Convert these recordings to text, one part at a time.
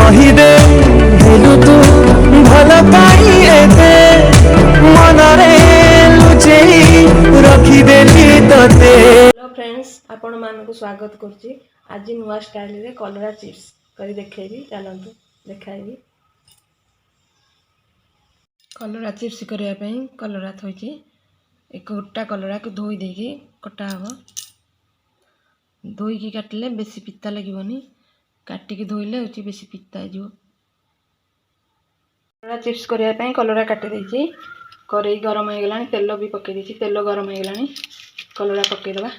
कहिदे हेलु तू भल पाई एते मनरे लुचेई रखिदेली तते। हेलो फ्रेंड्स, आपण मानकु स्वागत करछि। आज नुआ स्टाइल रे कलरा चिप्स करी देखेबी। चलंतु देखाइबी। कलरा चिप्स करिया पई कलरा थोइछि। एक गोटा कलरा को धोई देकी कटा हबो। धोई की काटले बेसी पिता लागिबनी, काटी की धोइले होछि बेसी पिता जो। कलरा चिप्स करिया पई कलरा काटी देछि। करेई गरम हो गलानी, तेल भी पके देछि। तेल गरम हो गलानी, कलरा पके दबा।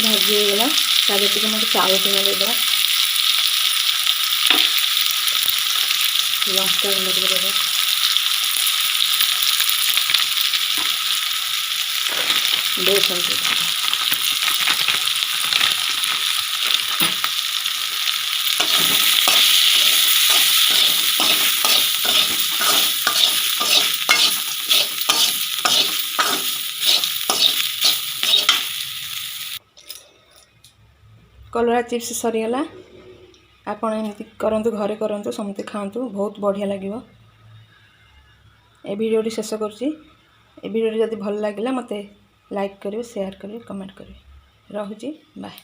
भाजी होगा ताकि मत चाउल चुना देदेबा। लंका गुंड देदेबा। बेसन कलरा चिप्स सरीगला। आपण एमती करंतु, घरे करंतु, समते खांतु, बहुत बढ़िया लागिवो। ए वीडियो शेष करछि। ए वीडियो जदि भल लागिला मते लाइक करिवे, शेयर करिवे, कमेंट करिवे। रहुछि, बाय।